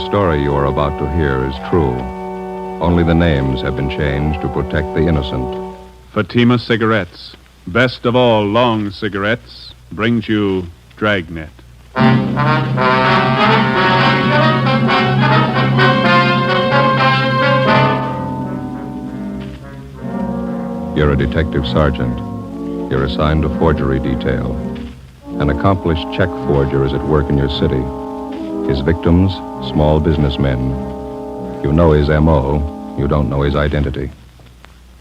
story you are about to hear is true. Only the names have been changed to protect the innocent. Fatima Cigarettes, best of all long cigarettes, brings you Dragnet. You're a detective sergeant. You're assigned to forgery detail. An accomplished check forger is at work in your city. His victims, small businessmen. You know his M.O., you don't know his identity.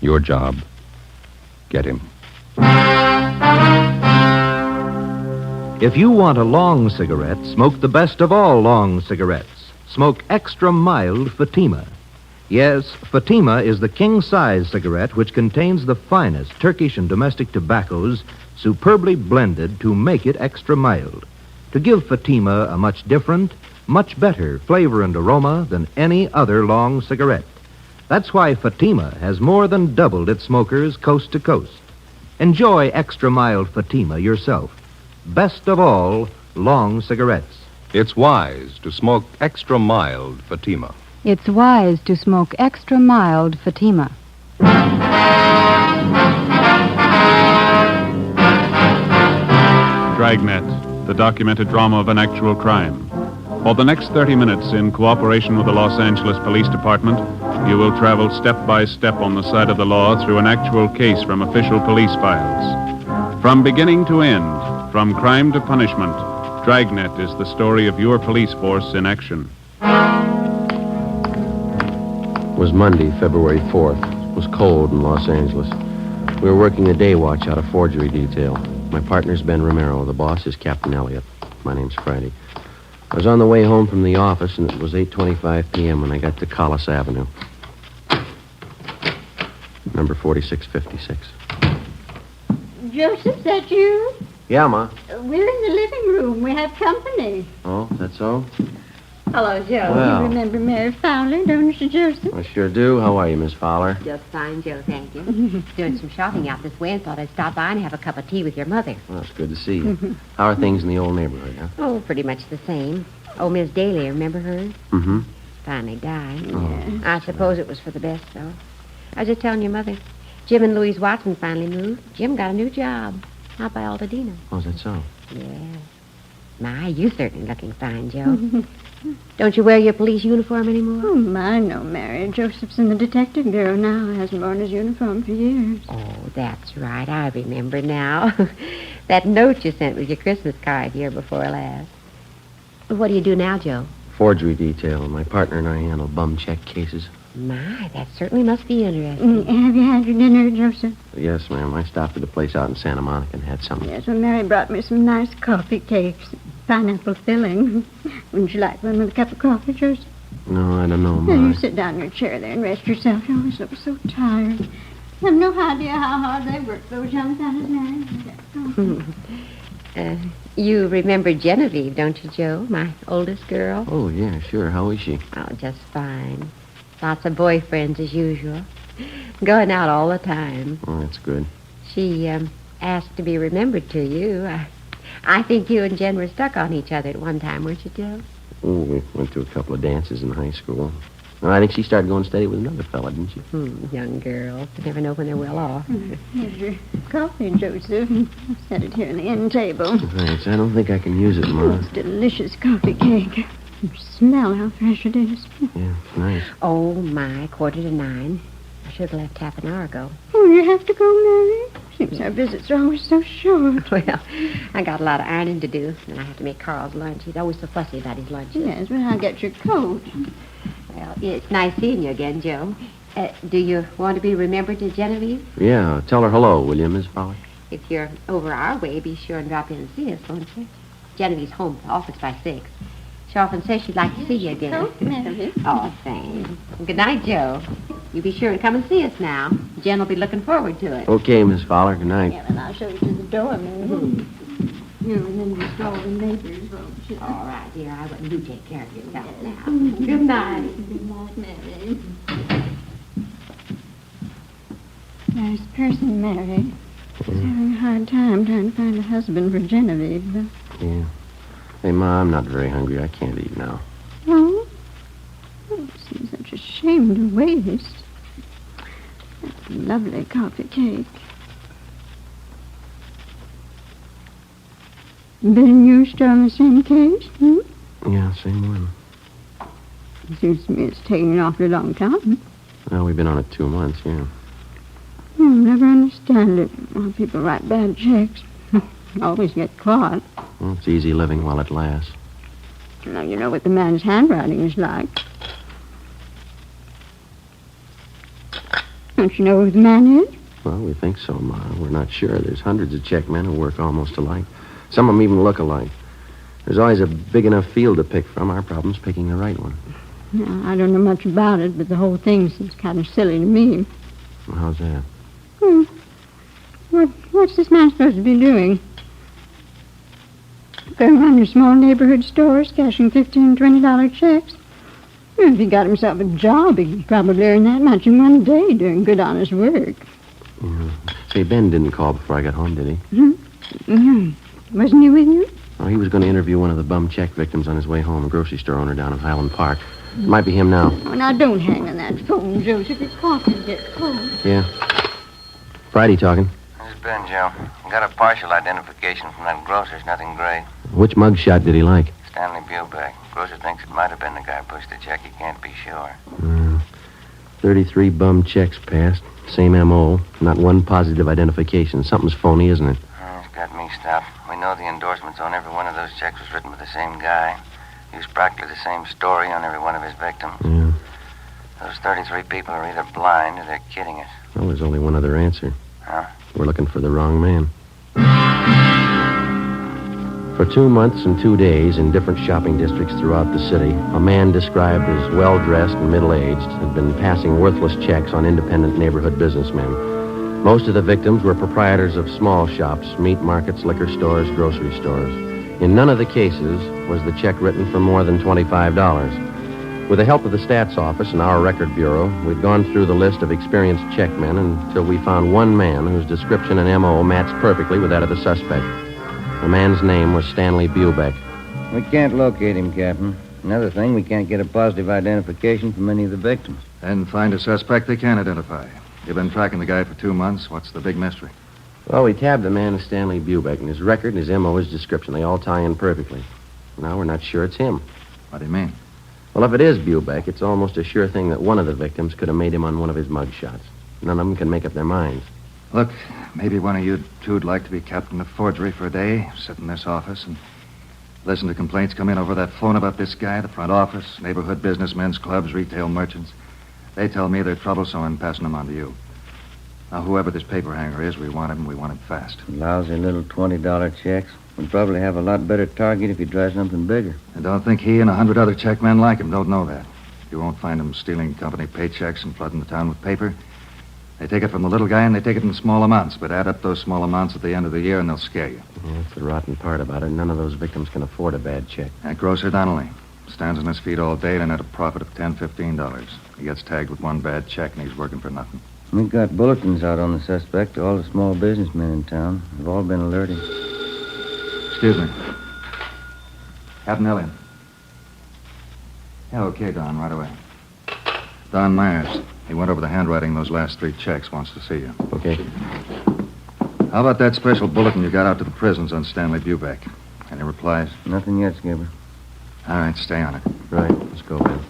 Your job, get him. If you want a long cigarette, smoke the best of all long cigarettes. Smoke extra mild Fatima. Yes, Fatima is the king-size cigarette which contains the finest Turkish and domestic tobaccos superbly blended to make it extra mild, to give Fatima a much different, much better flavor and aroma than any other long cigarette. That's why Fatima has more than doubled its smokers coast to coast. Enjoy extra mild Fatima yourself. Best of all, long cigarettes. It's wise to smoke extra mild Fatima. It's wise to smoke extra mild Fatima. Dragnet, the documented drama of an actual crime. For the next 30 minutes, in cooperation with the Los Angeles Police Department, you will travel step by step on the side of the law through an actual case from official police files. From beginning to end, from crime to punishment, Dragnet is the story of your police force in action. It was Monday, February 4th. It was cold in Los Angeles. We were working the day watch out of forgery detail. My partner's Ben Romero. The boss is Captain Elliott. My name's Friday. I was on the way home from the office, and it was 8:25 p.m. when I got to Collis Avenue. Number 4656. Joseph, is that you? Yeah, Ma. We're in the living room. We have company. Oh, that's so? Hello, Joe. Well. You remember Mary Fowler, don't you, Joseph? I sure do. How are you, Miss Fowler? Just fine, Joe, thank you. Doing some shopping out this way and thought I'd stop by and have a cup of tea with your mother. Well, it's good to see you. How are things in the old neighborhood, huh? Oh, pretty much the same. Oh, Miss Daly, remember her? Mm-hmm. Finally died. Oh. I suppose it was for the best, though. I was just telling your mother. Jim and Louise Watson finally moved. Jim got a new job out by Altadena. Oh, is that so? Yeah. My, you certainly looking fine, Joe. Don't you wear your police uniform anymore? Oh, my, no, Mary. Joseph's in the detective bureau now. Hasn't worn his uniform for years. Oh, that's right. I remember now. That note you sent with your Christmas card year before last. What do you do now, Joe? Forgery detail. My partner and I handle bum check cases. My, that certainly must be interesting. Have you had your dinner, Joseph? Yes, ma'am. I stopped at a place out in Santa Monica and had something. Yes, well, Mary brought me some nice coffee cakes. Pineapple filling. Wouldn't you like one with a cup of coffee, Joseph? No, I don't know, Ma. Now, you sit down in your chair there and rest yourself. You always look so tired. You have no idea how hard they work, those young fellas, Mary. You remember Genevieve, don't you, Joe? My oldest girl? Oh, yeah, sure. How is she? Oh, just fine. Lots of boyfriends as usual. Going out all the time. Oh, that's good. She asked to be remembered to you. I think you and Jen were stuck on each other at one time, weren't you, Joe? Oh, we went to a couple of dances in high school. And I think she started going steady with another fella, didn't she? Young girls. You never know when they're well off. Here's your coffee, Joseph. I set it here on the end table. Thanks. I don't think I can use it, Ma. It's delicious coffee cake. Smell how fresh it is. Yeah, it's nice. Oh, my, 8:45. I should have left half an hour ago. Oh, you have to go, Mary? Seems our visits are always so short. Well, I got a lot of ironing to do, and I have to make Carl's lunch. He's always so fussy about his lunches. Yes, but I'll get your coat. Well, it's nice seeing you again, Joe. Do you want to be remembered to Genevieve? Yeah, tell her hello, will you, Miss Fowler? If you're over our way, be sure and drop in and see us, won't you? Genevieve's home at the office by 6. She often says she'd like to see you again. Oh, Mary. Oh, thanks. Good night, Joe. You be sure to come and see us now. Jen will be looking forward to it. Okay, Miss Fowler. Good night. Yeah, and I'll show you to the door, Mary. You remember the all the neighbors, won't you? All right, dear. I wouldn't you take care of yourself now. Good night. Good night, Mary. Nice person, Mary. She's having a hard time trying to find a husband for Genevieve. Yeah. Hey, Ma, I'm not very hungry. I can't eat now. Oh? shame to waste. That's a lovely coffee cake. Been used on the same case, hmm? Yeah, same one. Seems to me it's taking an awfully long time. Well, we've been on it 2 months, yeah. I'll never understand it. Why people write bad checks. Always get caught. Well, it's easy living while it lasts. Now, you know what the man's handwriting is like. Don't you know who the man is? Well, we think so, Ma. We're not sure. There's hundreds of check men who work almost alike. Some of them even look alike. There's always a big enough field to pick from. Our problem's picking the right one. Now, I don't know much about it, but the whole thing seems kind of silly to me. Well, how's that? What's this man supposed to be doing? Going around your small neighborhood stores, cashing $15 and $20 checks? Well, if he got himself a job, he could probably earn that much in one day doing good, honest work. Yeah. Say, Ben didn't call before I got home, did he? Mm-hmm. Wasn't he with you? Oh, he was going to interview one of the bum check victims on his way home, a grocery store owner down in Highland Park. It might be him now. Oh, now, don't hang on that phone, Joseph. Your coffee will get cold. Yeah. Friday talking. This is Ben, Joe. Got a partial identification from that grocer's, nothing great. Which mugshot did he like? Stanley Bubeck. Grocer thinks it might have been the guy who pushed the check. He can't be sure. 33 bum checks passed. Same M.O. Not one positive identification. Something's phony, isn't it? It's got me stopped. We know the endorsements on every one of those checks was written by the same guy. Used practically the same story on every one of his victims. Yeah. Those 33 people are either blind or they're kidding us. Well, there's only one other answer. Huh? We're looking for the wrong man. For 2 months and 2 days in different shopping districts throughout the city, a man described as well-dressed and middle-aged had been passing worthless checks on independent neighborhood businessmen. Most of the victims were proprietors of small shops, meat markets, liquor stores, grocery stores. In none of the cases was the check written for more than $25. With the help of the stats office and our record bureau, we'd gone through the list of experienced checkmen until we found one man whose description and M.O. matched perfectly with that of the suspect. The man's name was Stanley Bubeck. We can't locate him, Captain. Another thing, we can't get a positive identification from any of the victims. And find a suspect they can identify. You've been tracking the guy for 2 months. What's the big mystery? Well, we tabbed the man as Stanley Bubeck, and his record and his M.O., his description, they all tie in perfectly. Now we're not sure it's him. What do you mean? Well, if it is Bubeck, it's almost a sure thing that one of the victims could have made him on one of his mug shots. None of them can make up their minds. Look, maybe one of you two'd like to be captain of forgery for a day, sit in this office and listen to complaints come in over that phone about this guy, the front office, neighborhood businessmen's clubs, retail merchants. They tell me they're troublesome, I'm passing them on to you. Now, whoever this paper hanger is, we want him, and we want him fast. Lousy little $20 checks. We'd probably have a lot better target if you try something bigger. I don't think he and 100 other checkmen like him don't know that. You won't find him stealing company paychecks and flooding the town with paper. They take it from the little guy, and they take it in small amounts, but add up those small amounts at the end of the year, and they'll scare you. Yeah, that's the rotten part about it. None of those victims can afford a bad check. That grocer Donnelly stands on his feet all day and at a profit of $10, $15. He gets tagged with one bad check, and he's working for nothing. We've got bulletins out on the suspect to all the small businessmen in town. They've all been alerted. Excuse me. Captain Elliott. Yeah, okay, Don, right away. Don Myers. He went over the handwriting of those last 3 checks, wants to see you. Okay. How about that special bulletin you got out to the prisons on Stanley Bubeck? Any replies? Nothing yet, Skipper. All right, stay on it. Right. Let's go, Ben.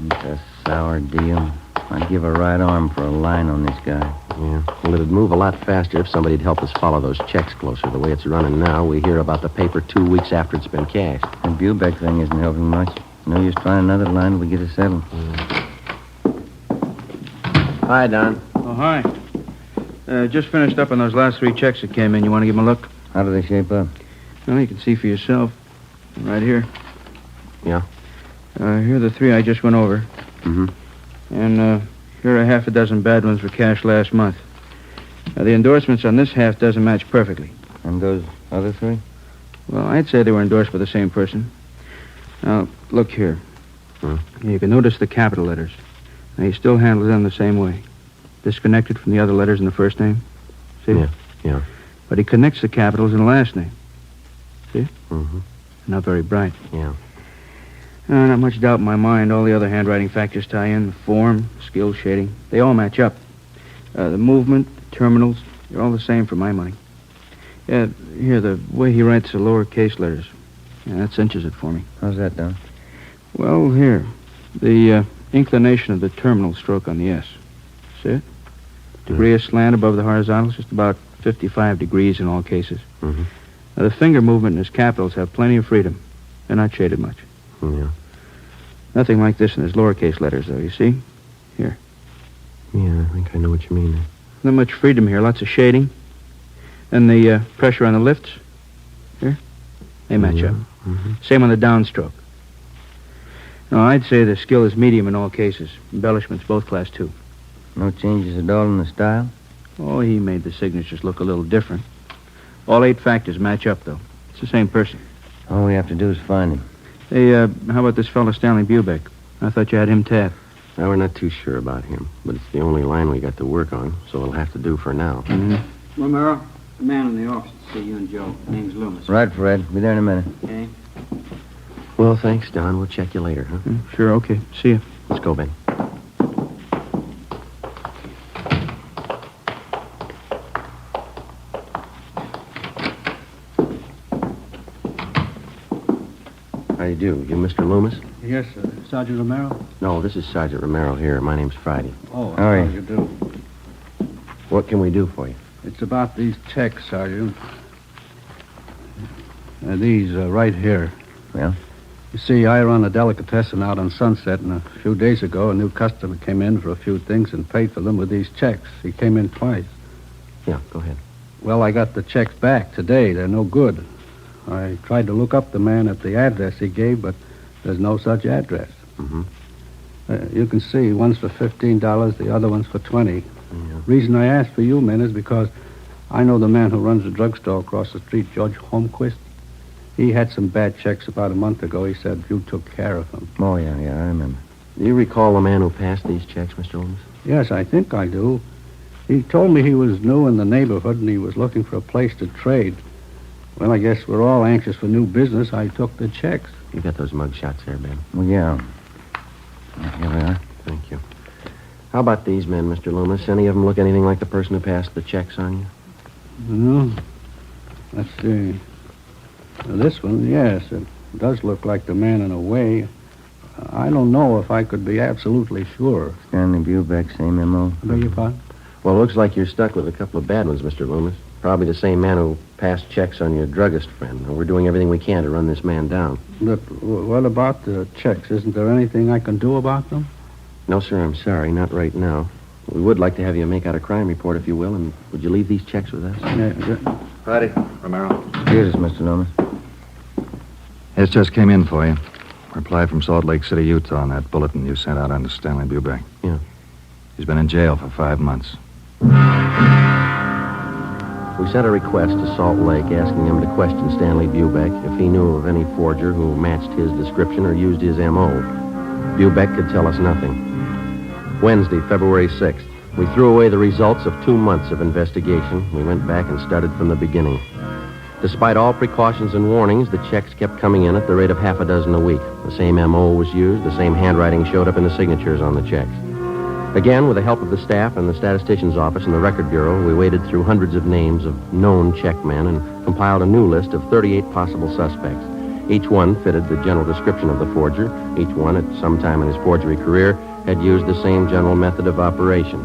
It's a sour deal. I'd give a right arm for a line on this guy. Yeah. Well, it'd move a lot faster if somebody'd help us follow those checks closer. The way it's running now, we hear about the paper 2 weeks after it's been cashed. The Bubeck thing isn't helping much. No use trying another line till we get it settled. Hi, Don. Oh, hi. Just finished up on those last 3 checks that came in. You want to give them a look? How do they shape up? Well, you can see for yourself. Right here. Yeah? Here are the 3 I just went over. Mm-hmm. And here are half a dozen bad ones for cash last month. The endorsements on this half dozen match perfectly. And those other 3? Well, I'd say they were endorsed by the same person. Now, look here. Hmm. You can notice the capital letters. Now, he still handles them the same way. Disconnected from the other letters in the first name. See? Yeah. But he connects the capitals in the last name. See? Mm-hmm. Not very bright. Yeah. Not much doubt in my mind. All the other handwriting factors tie in. The form, skill, shading. They all match up. The movement, the terminals, they're all the same for my money. Yeah, here, the way he writes the lowercase letters. Yeah, that cinches it for me. How's that done? Well, here. The inclination of the terminal stroke on the S. See it? Degree of slant above the horizontal is just about 55 degrees in all cases. Mm-hmm. Now, the finger movement and his capitals have plenty of freedom. They're not shaded much. Yeah. Nothing like this in his lowercase letters, though, you see? Here. Yeah, I think I know what you mean. Not much freedom here, lots of shading. And the pressure on the lifts, here, they match up. Mm-hmm. Same on the downstroke. No, I'd say the skill is medium in all cases. Embellishments, both class 2. No changes at all in the style? Oh, he made the signatures look a little different. All 8 factors match up, though. It's the same person. All we have to do is find him. Hey, how about this fellow Stanley Bubeck? I thought you had him tapped. Now, we're not too sure about him, but it's the only line we got to work on, so it'll have to do for now. Mm-hmm. Romero, the man in the office to see you and Joe. Name's Loomis. Right, Fred. Be there in a minute. Okay. Well, thanks, Don. We'll check you later, huh? Sure, okay. See you. Let's go, Ben. How do you do? You Mr. Loomis? Yes, Sergeant Romero? No, this is Sergeant Romero here. My name's Friday. Oh, How are how you? do you do? What can we do for you? It's about these checks, Sergeant. These right here. Well? You see, I run a delicatessen out on Sunset, and a few days ago, a new customer came in for a few things and paid for them with these checks. He came in twice. Yeah, go ahead. Well, I got the checks back today. They're no good. I tried to look up the man at the address he gave, but there's no such address. Mm-hmm. You can see, one's for $15, the other one's for $20. Yeah. Reason I asked for you men is because I know the man who runs the drugstore across the street, George Holmquist. He had some bad checks about a month ago. He said you took care of him. Oh, yeah, I remember. Do you recall the man who passed these checks, Mr. Loomis? Yes, I think I do. He told me he was new in the neighborhood and he was looking for a place to trade. Well, I guess we're all anxious for new business. I took the checks. You got those mug shots there, Ben? Well, yeah. Here we are. Thank you. How about these men, Mr. Loomis? Any of them look anything like the person who passed the checks on you? No. Let's see. This one, yes, it does look like the man in a way. I don't know if I could be absolutely sure. Stanley Bubeck, same M.O. I beg your pardon? Well, it looks like you're stuck with a couple of bad ones, Mr. Loomis. Probably the same man who passed checks on your druggist friend. We're doing everything we can to run this man down. But what about the checks? Isn't there anything I can do about them? No, sir, I'm sorry. Not right now. We would like to have you make out a crime report, if you will, and would you leave these checks with us? Yeah. Friday, Romero. Excuse us, Mr. Loomis. This just came in for you. Reply from Salt Lake City, Utah on that bulletin you sent out on Stanley Bubeck. Yeah. He's been in jail for 5 months. We sent a request to Salt Lake asking him to question Stanley Bubeck if he knew of any forger who matched his description or used his M.O. Bubeck could tell us nothing. Wednesday, February 6th. We threw away the results of 2 months of investigation. We went back and started from the beginning. Despite all precautions and warnings, the checks kept coming in at the rate of half a dozen a week. The same M.O. was used. The same handwriting showed up in the signatures on the checks. Again, with the help of the staff and the statistician's office and the record bureau, we waded through hundreds of names of known checkmen and compiled a new list of 38 possible suspects. Each one fitted the general description of the forger. Each one, at some time in his forgery career, had used the same general method of operation.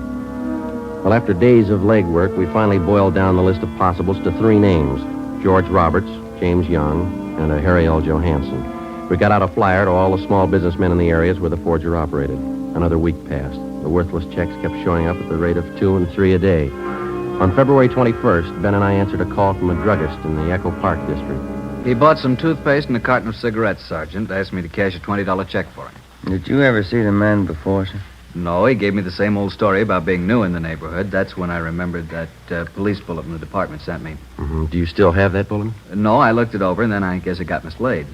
Well, after days of legwork, we finally boiled down the list of possibles to 3 names: George Roberts, James Young, and a Harry L. Johansson. We got out a flyer to all the small businessmen in the areas where the forger operated. Another week passed. The worthless checks kept showing up at the rate of 2 and 3 a day. On February 21st, Ben and I answered a call from a druggist in the Echo Park district. He bought some toothpaste and a carton of cigarettes, Sergeant. Asked me to cash a $20 check for him. Did you ever see the man before, sir? No, he gave me the same old story about being new in the neighborhood. That's when I remembered that police bulletin the department sent me. Mm-hmm. Do you still have that bulletin? No, I looked it over, and then I guess it got mislaid.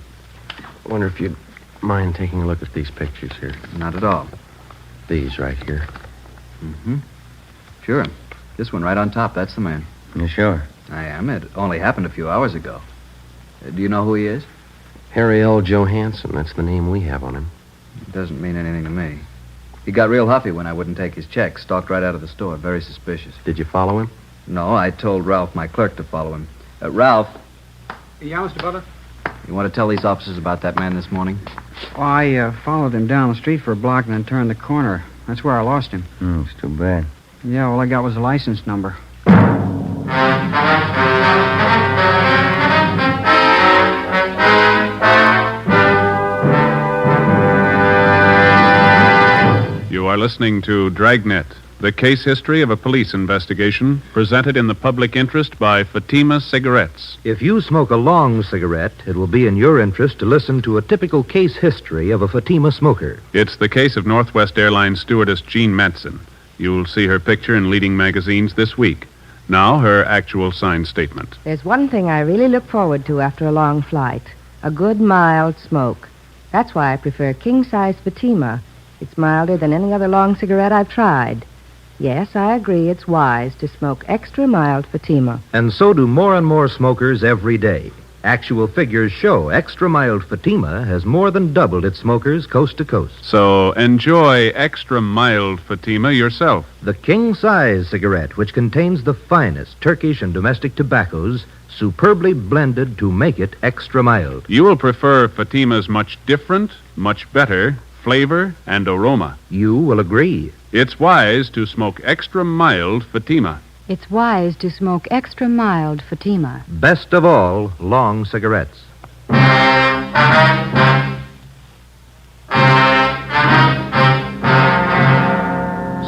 I wonder if you'd mind taking a look at these pictures here. Not at all. These right here. Mm-hmm. Sure. This one right on top, that's the man. You sure? I am. It only happened a few hours ago. Do you know who he is? Harry L. Johansson, that's the name we have on him. It doesn't mean anything to me. He got real huffy when I wouldn't take his check. Stalked right out of the store. Very suspicious. Did you follow him? No, I told Ralph, my clerk, to follow him. Ralph, Yeah, Mr. Butler? you want to tell these officers about that man this morning? Well, I followed him down the street for a block and then turned the corner. That's where I lost him. It's too bad. Yeah, all I got was a license number. You are listening to Dragnet, the case history of a police investigation presented in the public interest by Fatima Cigarettes. If you smoke a long cigarette, it will be in your interest to listen to a typical case history of a Fatima smoker. It's the case of Northwest Airlines stewardess Jean Metzen. You'll see her picture in leading magazines this week. Now, her actual signed statement. There's one thing I really look forward to after a long flight. A good, mild smoke. That's why I prefer king-size Fatima. It's milder than any other long cigarette I've tried. Yes, I agree it's wise to smoke extra mild Fatima. And so do more and more smokers every day. Actual figures show extra mild Fatima has more than doubled its smokers coast to coast. So enjoy extra mild Fatima yourself. The king-size cigarette, which contains the finest Turkish and domestic tobaccos, superbly blended to make it extra mild. You will prefer Fatima's much different, much better flavor and aroma. You will agree. It's wise to smoke extra mild Fatima. It's wise to smoke extra mild Fatima. Best of all, long cigarettes.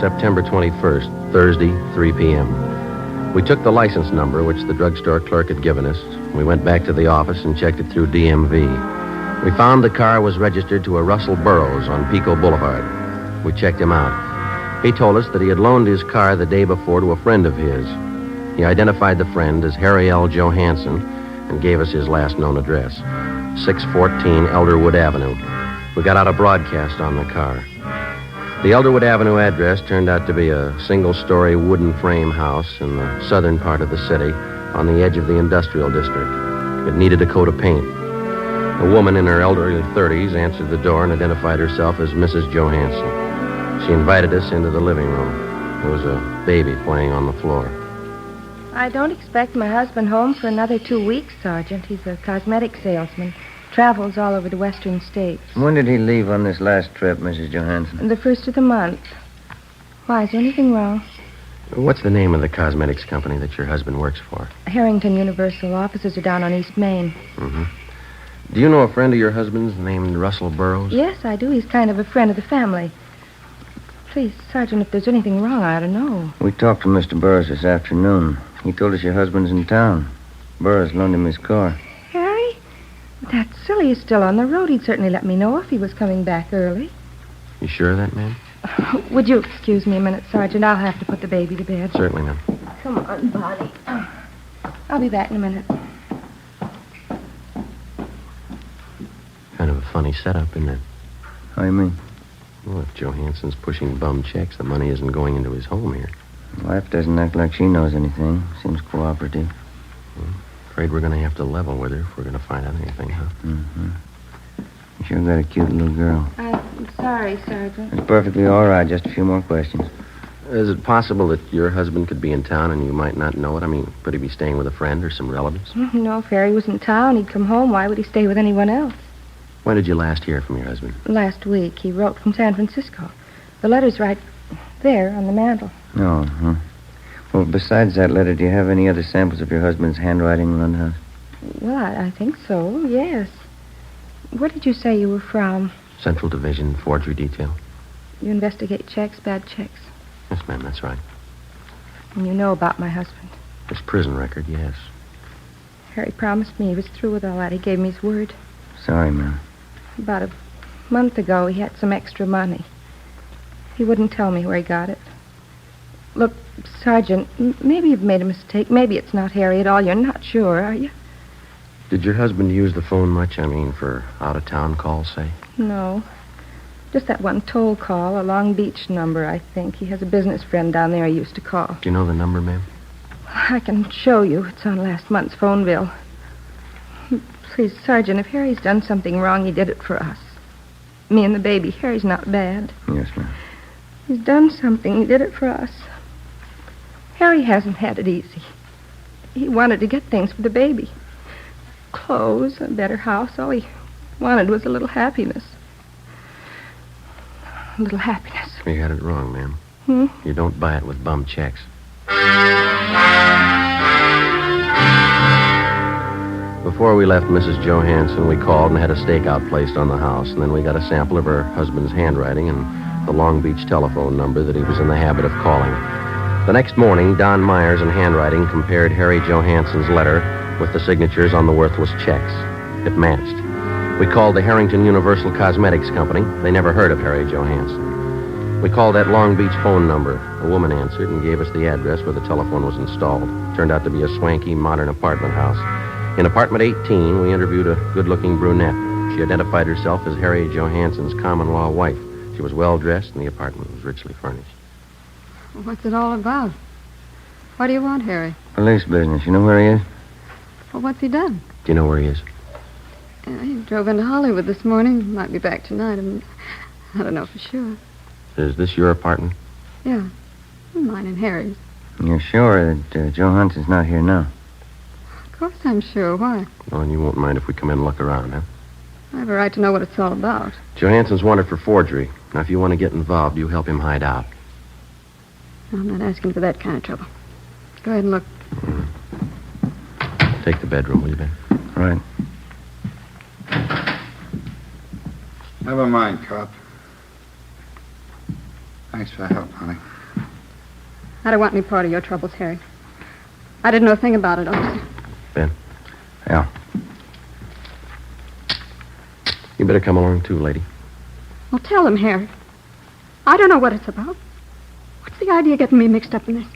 September 21st, Thursday, 3 p.m. We took the license number, which the drugstore clerk had given us. We went back to the office and checked it through DMV. We found the car was registered to a Russell Burroughs on Pico Boulevard. We checked him out. He told us that he had loaned his car the day before to a friend of his. He identified the friend as Harry L. Johansson and gave us his last known address, 614 Elderwood Avenue. We got out a broadcast on the car. The Elderwood Avenue address turned out to be a single-story wooden frame house in the southern part of the city on the edge of the industrial district. It needed a coat of paint. A woman in her elderly 30s answered the door and identified herself as Mrs. Johansson. She invited us into the living room. There was a baby playing on the floor. I don't expect my husband home for another 2 weeks, Sergeant. He's a cosmetic salesman. Travels all over the western states. When did he leave on this last trip, Mrs. Johansson? The first of the month. Why, is there anything wrong? What's the name of the cosmetics company that your husband works for? Harrington Universal. Offices are down on East Main. Mm-hmm. Do you know a friend of your husband's named Russell Burroughs? Yes, I do. He's kind of a friend of the family. Please, Sergeant, if there's anything wrong, I ought to know. We talked to Mr. Burroughs this afternoon. He told us your husband's in town. Burroughs loaned him his car. Harry? That's silly. He's still on the road. He'd certainly let me know if he was coming back early. You sure of that, ma'am? Would you excuse me a minute, Sergeant? I'll have to put the baby to bed. Certainly, ma'am. Come on, Bonnie. I'll be back in a minute. Kind of a funny setup, isn't it? How do you mean? Well, if Johansson's pushing bum checks, the money isn't going into his home here. Wife doesn't act like she knows anything. Seems cooperative. Afraid we're going to have to level with her if we're going to find out anything, huh? Mm-hmm. You sure got a cute little girl. I'm sorry, Sergeant. It's perfectly all right. Just a few more questions. Is it possible that your husband could be in town and you might not know it? I mean, could he be staying with a friend or some relatives? No, if Harry was in town, he'd come home. Why would he stay with anyone else? When did you last hear from your husband? Last week. He wrote from San Francisco. The letter's right there on the mantel. Oh, huh. Well, besides that letter, do you have any other samples of your husband's handwriting around the house? Well, I think so, yes. Where did you say you were from? Central Division, Forgery Detail. You investigate checks, bad checks. Yes, ma'am, that's right. And you know about my husband. His prison record, yes. Harry promised me he was through with all that. He gave me his word. Sorry, ma'am. About a month ago, he had some extra money. He wouldn't tell me where he got it. Look, Sergeant, maybe you've made a mistake. Maybe it's not Harry at all. You're not sure, are you? Did your husband use the phone much? I mean, for out-of-town calls, say? No. Just that one toll call, a Long Beach number, I think. He has a business friend down there he used to call. Do you know the number, ma'am? I can show you. It's on last month's phone bill. Please, Sergeant, if Harry's done something wrong, he did it for us. Me and the baby. Harry's not bad. Yes, ma'am. He's done something. He did it for us. Harry hasn't had it easy. He wanted to get things for the baby. Clothes, a better house. All he wanted was a little happiness. A little happiness. You had it wrong, ma'am. You don't buy it with bum checks. Before we left Mrs. Johansson, we called and had a stakeout placed on the house, and then we got a sample of her husband's handwriting and the Long Beach telephone number that he was in the habit of calling. The next morning, Don Myers in handwriting compared Harry Johansson's letter with the signatures on the worthless checks. It matched. We called the Harrington Universal Cosmetics Company. They never heard of Harry Johansson. We called that Long Beach phone number. A woman answered and gave us the address where the telephone was installed. Turned out to be a swanky, modern apartment house. In apartment 18, we interviewed a good-looking brunette. She identified herself as Harry Johansson's common-law wife. She was well-dressed, and the apartment was richly furnished. What's it all about? What do you want, Harry? Police business. You know where he is? Well, what's he done? Do you know where he is? He drove into Hollywood this morning. Might be back tonight. I don't know for sure. Is this your apartment? Yeah. Mine and Harry's. You're sure that Johansson's not here now? Of course I'm sure. Why? Well, and you won't mind if we come in and look around, huh? I have a right to know what it's all about. Johansson's wanted for forgery. Now, if you want to get involved, you help him hide out. I'm not asking for that kind of trouble. Go ahead and look. Take the bedroom, will you, Ben? Right. Never mind, cop. Thanks for the help, honey. I don't want any part of your troubles, Harry. I didn't know a thing about it, officer. Ben? Yeah. You better come along, too, lady. Well, tell him, Harry. I don't know what it's about. What's the idea of getting me mixed up in this?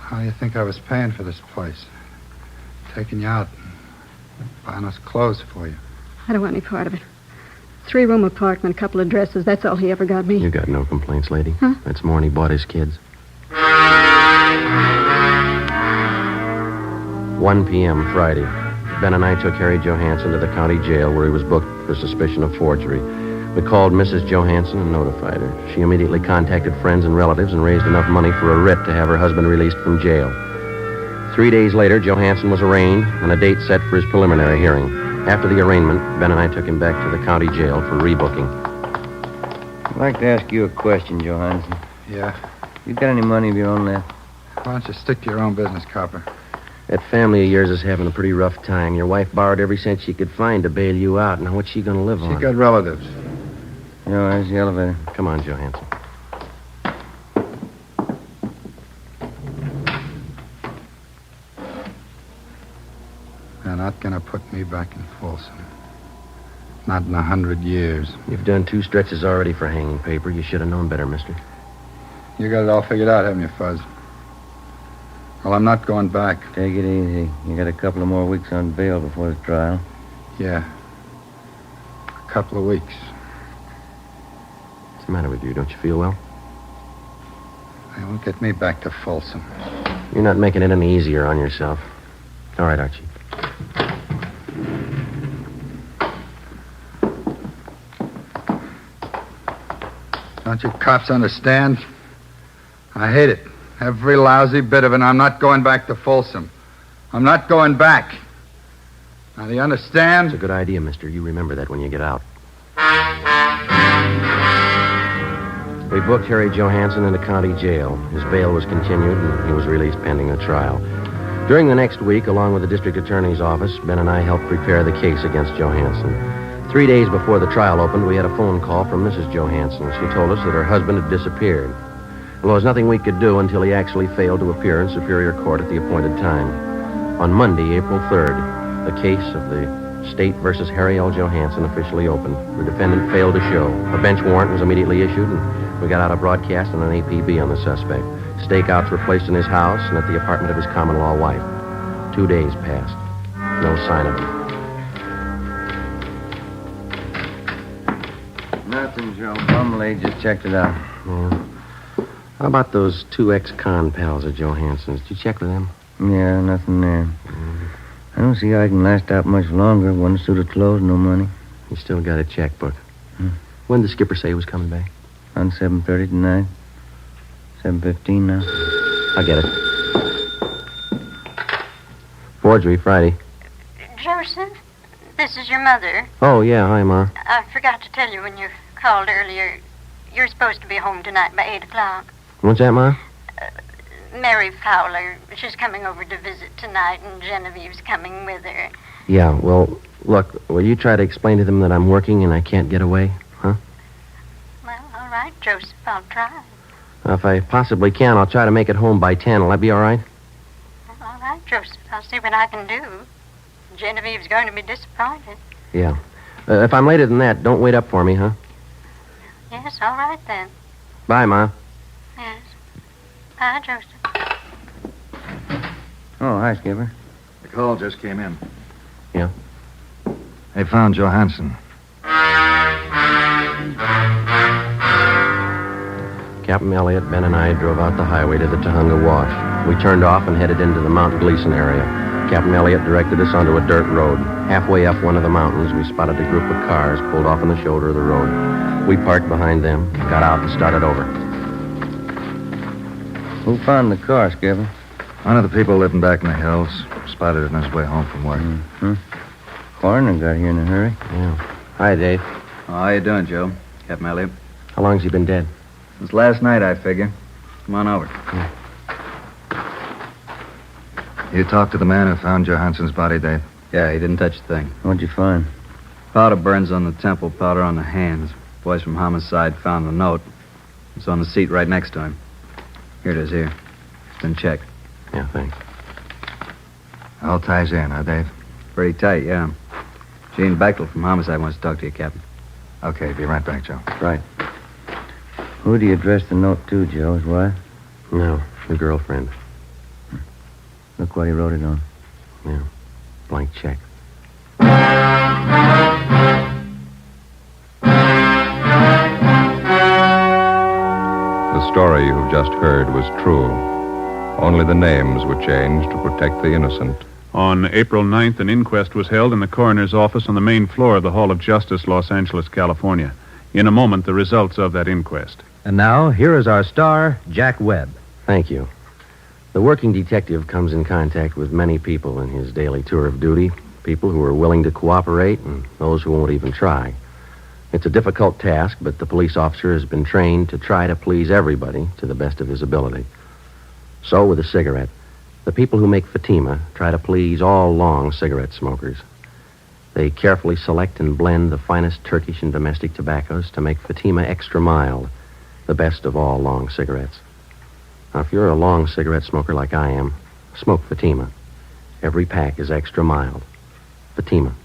How do you think I was paying for this place? Taking you out and buying us clothes for you. I don't want any part of it. 3-room apartment, a couple of dresses. That's all he ever got me. You got no complaints, lady. Huh? That's more than he bought his kids. 1 p.m. Friday. Ben and I took Harry Johansson to the county jail where he was booked for suspicion of forgery. We called Mrs. Johansson and notified her. She immediately contacted friends and relatives and raised enough money for a writ to have her husband released from jail. 3 days later, Johansson was arraigned and a date set for his preliminary hearing. After the arraignment, Ben and I took him back to the county jail for rebooking. I'd like to ask you a question, Johansson. Yeah? You got any money of your own left? Why don't you stick to your own business, copper? That family of yours is having a pretty rough time. Your wife borrowed every cent she could find to bail you out. Now, what's she going to live on? She got relatives. Yeah, there's the elevator. Come on, Johansson. They're not going to put me back in Folsom. Not in 100 years. You've done 2 stretches already for hanging paper. You should have known better, mister. You got it all figured out, haven't you, Fuzz? Well, I'm not going back. Take it easy. You got a couple of more weeks on bail before the trial. Yeah. A couple of weeks. What's the matter with you? Don't you feel well? They won't get me back to Folsom. You're not making it any easier on yourself. All right, Archie. Don't you cops understand? I hate it. Every lousy bit of it. I'm not going back to Folsom. I'm not going back. Now, do you understand? It's a good idea, mister. You remember that when you get out. We booked Harry Johansson into county jail. His bail was continued, and he was released pending the trial. During the next week, along with the district attorney's office, Ben and I helped prepare the case against Johansson. 3 days before the trial opened, we had a phone call from Mrs. Johansson. She told us that her husband had disappeared. Well, there was nothing we could do until he actually failed to appear in Superior Court at the appointed time. On Monday, April 3rd, the case of the State versus Harry L. Johansson officially opened. The defendant failed to show. A bench warrant was immediately issued, and we got out a broadcast and an APB on the suspect. Stakeouts were placed in his house and at the apartment of his common-law wife. 2 days passed. No sign of him. Nothing, Joe. Bumley just checked it out. Yeah. How about those 2 ex-con pals of Johansson's? Did you check with them? Yeah, nothing there. I don't see how I can last out much longer. One suit of clothes, no money. You still got a checkbook. When did the skipper say he was coming back? On 7:30 tonight. 7:15 now. I'll get it. Forgery, Friday. Joseph, this is your mother. Oh, yeah. Hi, Ma. I forgot to tell you when you called earlier. You're supposed to be home tonight by 8 o'clock. What's that, Ma? Mary Fowler, she's coming over to visit tonight, and Genevieve's coming with her. Yeah, well, look, will you try to explain to them that I'm working and I can't get away, huh? Well, all right, Joseph, I'll try. If I possibly can, I'll try to make it home by 10. Will that be all right? Well, all right, Joseph, I'll see what I can do. Genevieve's going to be disappointed. Yeah. If I'm later than that, don't wait up for me, huh? Yes, all right then. Bye, Ma. Yes. Bye, Joseph. Oh, hi, Skipper. The call just came in. Yeah? They found Johansson. Captain Elliott, Ben, and I drove out the highway to the Tahunga Wash. We turned off and headed into the Mount Gleason area. Captain Elliott directed us onto a dirt road. Halfway up one of the mountains, we spotted a group of cars pulled off on the shoulder of the road. We parked behind them, got out, and started over. Who found the car, Skipper? One of the people living back in the hills. Spotted it on his way home from work. Mm-hmm. Coroner got here in a hurry. Yeah. Hi, Dave. How you doing, Joe? Captain Elliott. How long's he been dead? Since last night, I figure. Come on over. Yeah. You talked to the man who found Johansson's body, Dave? Yeah, he didn't touch a thing. What'd you find? Powder burns on the temple, powder on the hands. Boys from homicide found the note. It's on the seat right next to him. Here it is, here. It's been checked. Yeah, thanks. All ties in, huh, Dave? Pretty tight, yeah. Gene Bechtel from homicide wants to talk to you, Captain. Okay, be right back, Joe. Right. Who do you address the note to, Joe? His wife? No, the girlfriend. Look what he wrote it on. Yeah, blank check. The story you've just heard was true. Only the names were changed to protect the innocent. On April 9th, an inquest was held in the coroner's office on the main floor of the Hall of Justice, Los Angeles, California. In a moment, the results of that inquest. And now, here is our star, Jack Webb. Thank you. The working detective comes in contact with many people in his daily tour of duty. People who are willing to cooperate and those who won't even try. It's a difficult task, but the police officer has been trained to try to please everybody to the best of his ability. So with a cigarette, the people who make Fatima try to please all long cigarette smokers. They carefully select and blend the finest Turkish and domestic tobaccos to make Fatima extra mild, the best of all long cigarettes. Now, if you're a long cigarette smoker like I am, smoke Fatima. Every pack is extra mild. Fatima.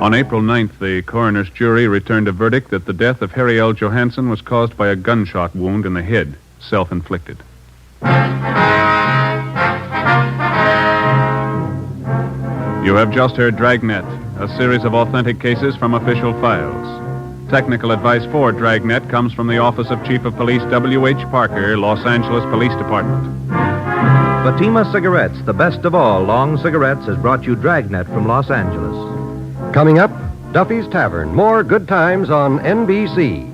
On April 9th, the coroner's jury returned a verdict that the death of Harry L. Johansson was caused by a gunshot wound in the head, self-inflicted. You have just heard Dragnet, a series of authentic cases from official files. Technical advice for Dragnet comes from the Office of Chief of Police W.H. Parker, Los Angeles Police Department. Fatima Cigarettes, the best of all long cigarettes, has brought you Dragnet from Los Angeles. Coming up, Duffy's Tavern. More good times on NBC.